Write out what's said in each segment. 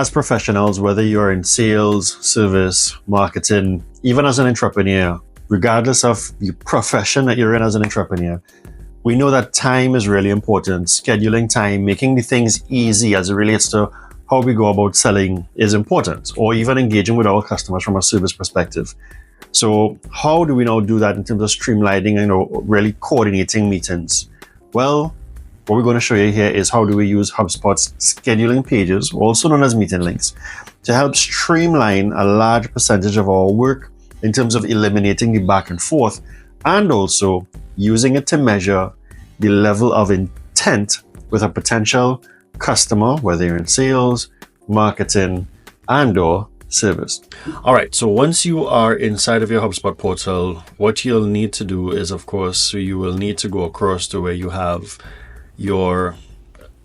As professionals, whether you're in sales, service, marketing, even as an entrepreneur, regardless of the profession that you're in as an entrepreneur, we know that time is really important. Scheduling time, making the things easy as it relates to how we go about selling is important, or even engaging with our customers from a service perspective. So how do we now do that in terms of streamlining and really coordinating meetings? Well, what we're going to show you here is how do we use HubSpot's scheduling pages, also known as meeting links, to help streamline a large percentage of our work in terms of eliminating the back and forth, and also using it to measure the level of intent with a potential customer, whether you're in sales, marketing, and or service. All right, so once you are inside of your HubSpot portal, what you'll need to do is, of course, you will need to go across to where you have your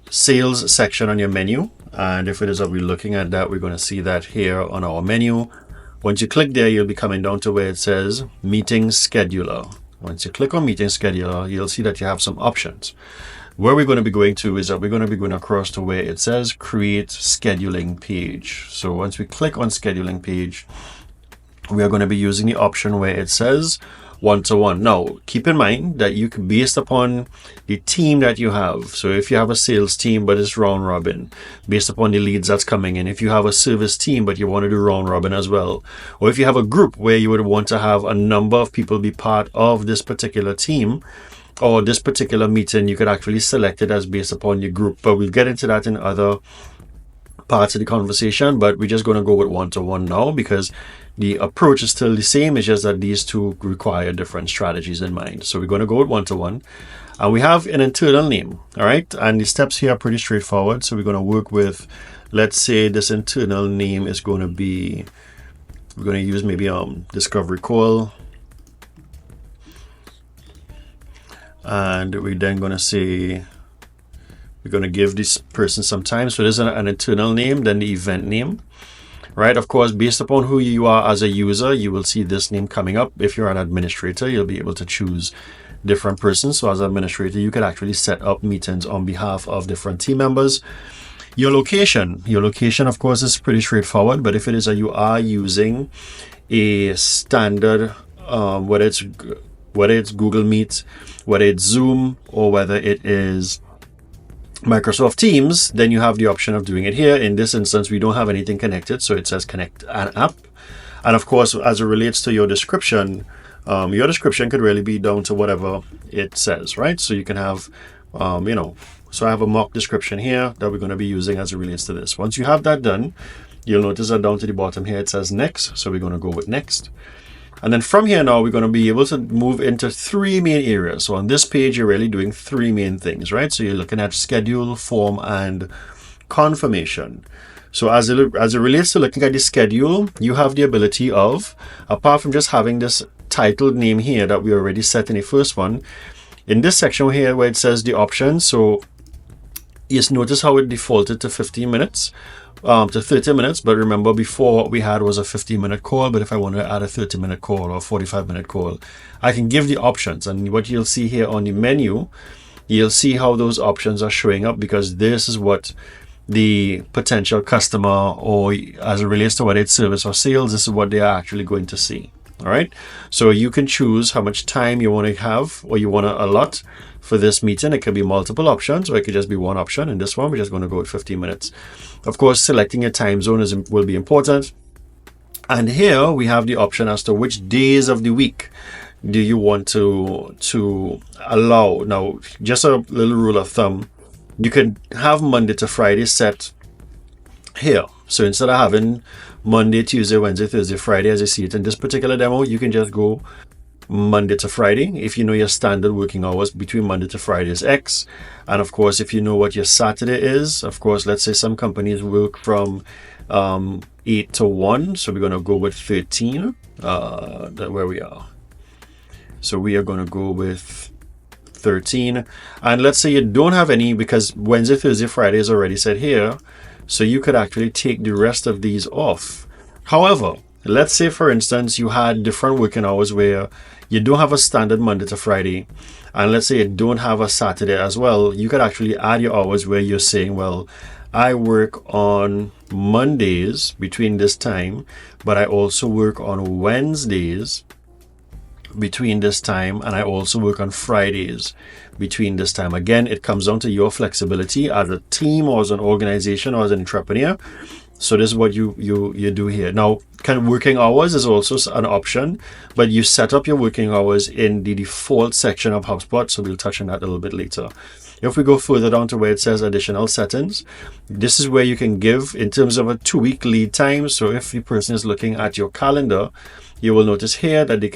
sales section on your menu. And if it is that we're looking at that, we're going to see that here on our menu. Once you click there, you'll be coming down to where it says Meeting Scheduler. Once you click on Meeting Scheduler, you'll see that you have some options. Where we're going to be going to is that we're going to be going across to where it says Create Scheduling Page. So once we click on Scheduling Page, we are going to be using the option where it says one-to-one. Now, keep in mind that you can, based upon the team that you have. So if you have a sales team, but it's round robin, based upon the leads that's coming in. If you have a service team, but you want to do round robin as well. Or if you have a group where you would want to have a number of people be part of this particular team, or this particular meeting, you could actually select it as based upon your group. But we'll get into that in other parts of the conversation, but we're just going to go with one-to-one now because the approach is still the same. It's just that these two require different strategies in mind. So we're going to go with one-to-one, and we have an internal name. All right, and the steps here are pretty straightforward. So we're going to work with, let's say this internal name is going to be, we're going to use maybe discovery call. And we're then going to say, we're going to give this person some time. So there's an internal name, then the event name, right? Of course, based upon who you are as a user, you will see this name coming up. If you're an administrator, you'll be able to choose different persons. So as an administrator, you could actually set up meetings on behalf of different team members. Your location, of course, is pretty straightforward. But if it is that you are using a standard, whether it's Google Meet, whether it's Zoom, or whether it is Microsoft Teams, then you have the option of doing it here. In this instance, we don't have anything connected, so it says connect an app. And of course, as it relates to your description could really be down to whatever it says, right? So you can have, so I have a mock description here that we're going to be using as it relates to this. Once you have that done, you'll notice that down to the bottom here, it says next. So we're going to go with next. And then from here now, we're going to be able to move into three main areas. So on this page, you're really doing three main things, right? So you're looking at schedule, form, and confirmation. So as it relates to looking at the schedule, you have the ability of, apart from just having this titled name here that we already set in the first one, in this section here where it says the options, so just notice how it defaulted to 15 minutes. To 30 minutes, but remember before what we had was a 15-minute call, but if I want to add a 30-minute call or 45-minute call, I can give the options. And what you'll see here on the menu, you'll see how those options are showing up, because this is what the potential customer, or as it relates to whether it's service or sales, this is what they are actually going to see. All right, so you can choose how much time you want to have or you want to allot for this meeting. It could be multiple options, or it could just be one option. In this one, we're just going to go with 15 minutes. Of course, selecting your time zone will be important. And here we have the option as to which days of the week do you want to allow. Now, just a little rule of thumb, you can have Monday to Friday set here. So instead of having Monday, Tuesday, Wednesday, Thursday, Friday, as you see it in this particular demo, you can just go Monday to Friday. If you know your standard working hours between Monday to Friday is X. And of course, if you know what your Saturday is, of course, let's say some companies work from 8 to 1. So we're going to go with 13, where we are. So we are going to go with 13. And let's say you don't have any, because Wednesday, Thursday, Friday is already set here. So you could actually take the rest of these off. However, let's say, for instance, you had different working hours where you don't have a standard Monday to Friday, and let's say you don't have a Saturday as well. You could actually add your hours where you're saying, well, I work on Mondays between this time, but I also work on Wednesdays between this time, and I also work on Fridays between this time. Again, it comes down to your flexibility as a team or as an organization or as an entrepreneur. So this is what you do here. Now, kind of working hours is also an option, but you set up your working hours in the default section of HubSpot. So we'll touch on that a little bit later. If we go further down to where it says additional settings, this is where you can give in terms of a 2-week lead time. So if the person is looking at your calendar, you will notice here that they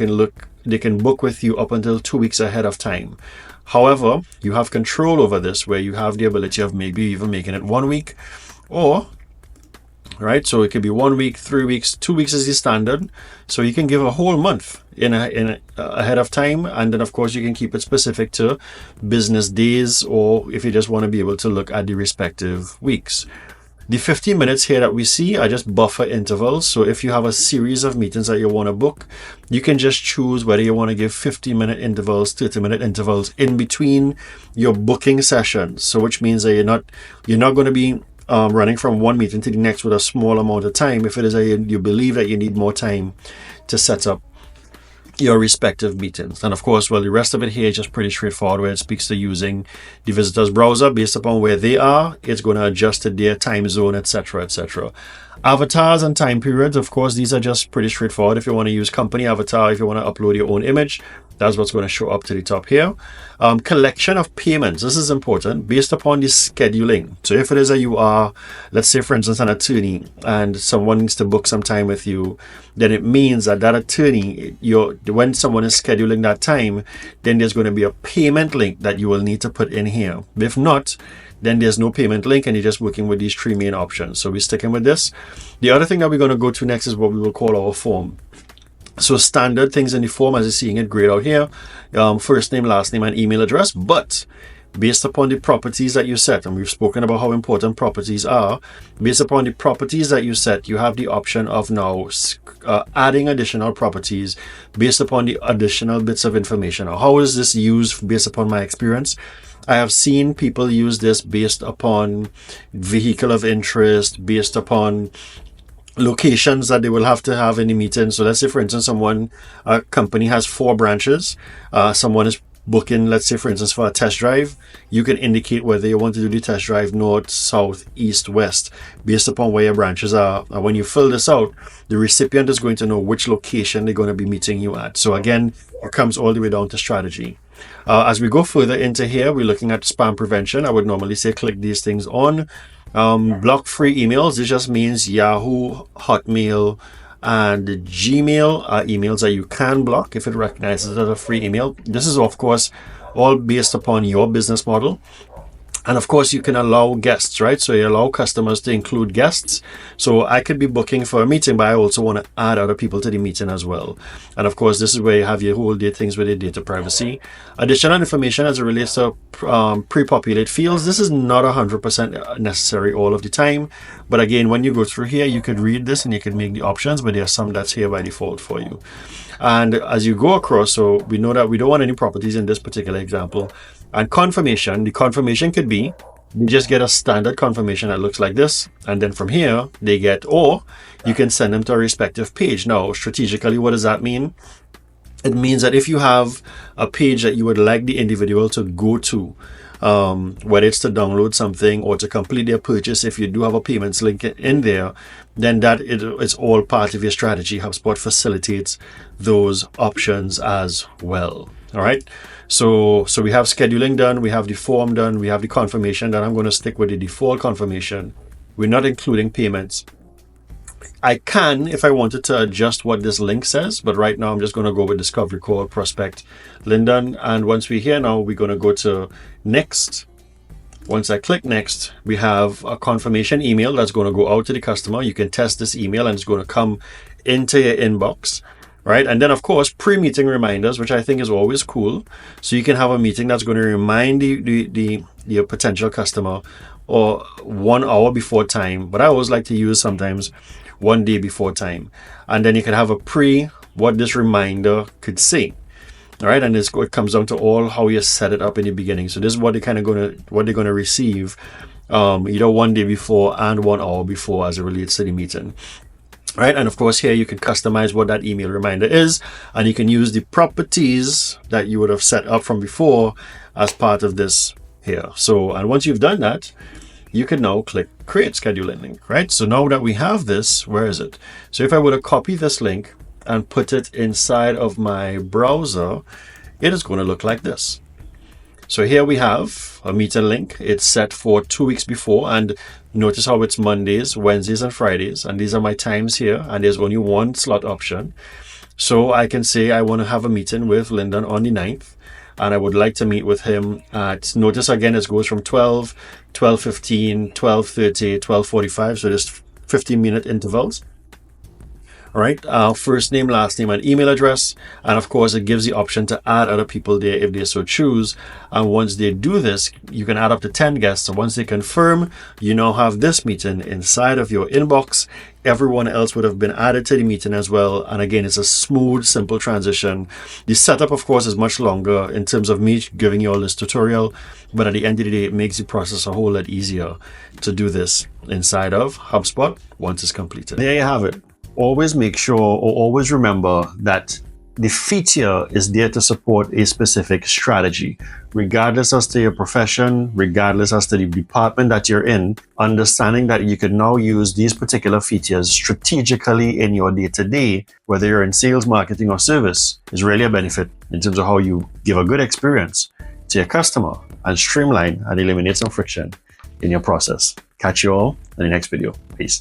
can book with you up until 2 weeks ahead of time. However, you have control over this where you have the ability of maybe even making it 1 week, or right, so it could be 1 week, 3 weeks, 2 weeks is the standard. So you can give a whole month in ahead of time, and then of course you can keep it specific to business days, or if you just want to be able to look at the respective weeks. The 15 minutes here that we see are just buffer intervals. So if you have a series of meetings that you want to book, you can just choose whether you want to give 15-minute intervals, 30-minute intervals in between your booking sessions. So which means that you're not going to be running from one meeting to the next with a small amount of time if it is you believe that you need more time to set up your respective meetings. And of course, well, the rest of it here is just pretty straightforward, where it speaks to using the visitor's browser based upon where they are. It's going to adjust to their time zone, etc., etc. Avatars and time periods, of course, these are just pretty straightforward. If you want to use company avatar, if you want to upload your own image, that's what's going to show up to the top here. Collection of payments. This is important based upon the scheduling. So if it is that you are, let's say, for instance, an attorney and someone needs to book some time with you, then it means that attorney, when someone is scheduling that time, then there's going to be a payment link that you will need to put in here. If not, then there's no payment link and you're just working with these 3 main options. So we're sticking with this. The other thing that we're going to go to next is what we will call our form. So standard things in the form, as you're seeing it grayed out here, first name, last name, and email address. But based upon the properties that you set, and we've spoken about how important properties are, based upon the properties that you set, you have the option of now adding additional properties based upon the additional bits of information. Now, how is this used based upon my experience? I have seen people use this based upon vehicle of interest, based upon locations that they will have to have in the meeting. So let's say, for instance, a company has 4 branches. Someone is booking, let's say, for instance, for a test drive. You can indicate whether you want to do the test drive north, south, east, west, based upon where your branches are. And when you fill this out, the recipient is going to know which location they're going to be meeting you at. So again, it comes all the way down to strategy. As we go further into here, we're looking at spam prevention. I would normally say click these things on. Block free emails. This just means Yahoo, Hotmail, and Gmail are emails that you can block if it recognizes it as a free email. This is, of course, all based upon your business model. And of course, you can allow guests, right? So you allow customers to include guests. So I could be booking for a meeting, but I also want to add other people to the meeting as well. And of course, this is where you have your whole things with your data privacy. Additional information as it relates to pre-populate fields. This is not 100% necessary all of the time. But again, when you go through here, you could read this and you can make the options, but there's some that's here by default for you. And as you go across, so we know that we don't want any properties in this particular example. And confirmation, the confirmation could be, you just get a standard confirmation that looks like this. And then from here, they get, or you can send them to a respective page. Now, strategically, what does that mean? It means that if you have a page that you would like the individual to go to, whether it's to download something or to complete their purchase, if you do have a payments link in there, then that is all part of your strategy. HubSpot facilitates those options as well. All right. So we have scheduling done, we have the form done, we have the confirmation done. I'm going to stick with the default confirmation. We're not including payments. I can, if I wanted to, adjust what this link says, but right now I'm just going to go with discovery call, prospect, Lyndon. And once we're here now, we're going to go to next. Once I click next, we have a confirmation email that's going to go out to the customer. You can test this email and it's going to come into your inbox. Right. And then, of course, pre-meeting reminders, which I think is always cool. So you can have a meeting that's going to remind your potential customer or 1 hour before time. But I always like to use sometimes 1 day before time. And then you can have a what this reminder could say. All right. And it comes down to all how you set it up in the beginning. So this is what they're going to receive either 1 day before and 1 hour before as it relates to the meeting. Right, and of course here you can customize what that email reminder is, and you can use the properties that you would have set up from before as part of this here. So, and once you've done that, you can now click create scheduling link, right? So now that we have this, where is it? So if I were to copy this link and put it inside of my browser, it is going to look like this. So here we have a meeting link. It's set for 2 weeks before, and notice how it's Mondays, Wednesdays, and Fridays. And these are my times here, and there's only one slot option. So I can say I want to have a meeting with Lyndon on the 9th, and I would like to meet with him at, notice again, it goes from 12, 12:15, 12:30, 12:45. So just 15-minute intervals. All right, first name, last name, and email address. And of course, it gives the option to add other people there if they so choose. And once they do this, you can add up to 10 guests. So once they confirm, you now have this meeting inside of your inbox. Everyone else would have been added to the meeting as well. And again, it's a smooth, simple transition. The setup, of course, is much longer in terms of me giving you all this tutorial. But at the end of the day, it makes the process a whole lot easier to do this inside of HubSpot once it's completed. There you have it. Always make sure, or always remember, that the feature is there to support a specific strategy, regardless as to your profession, regardless as to the department that you're in. Understanding that you can now use these particular features strategically in your day-to-day, whether you're in sales, marketing, or service, is really a benefit in terms of how you give a good experience to your customer and streamline and eliminate some friction in your process. Catch you all in the next video. Peace.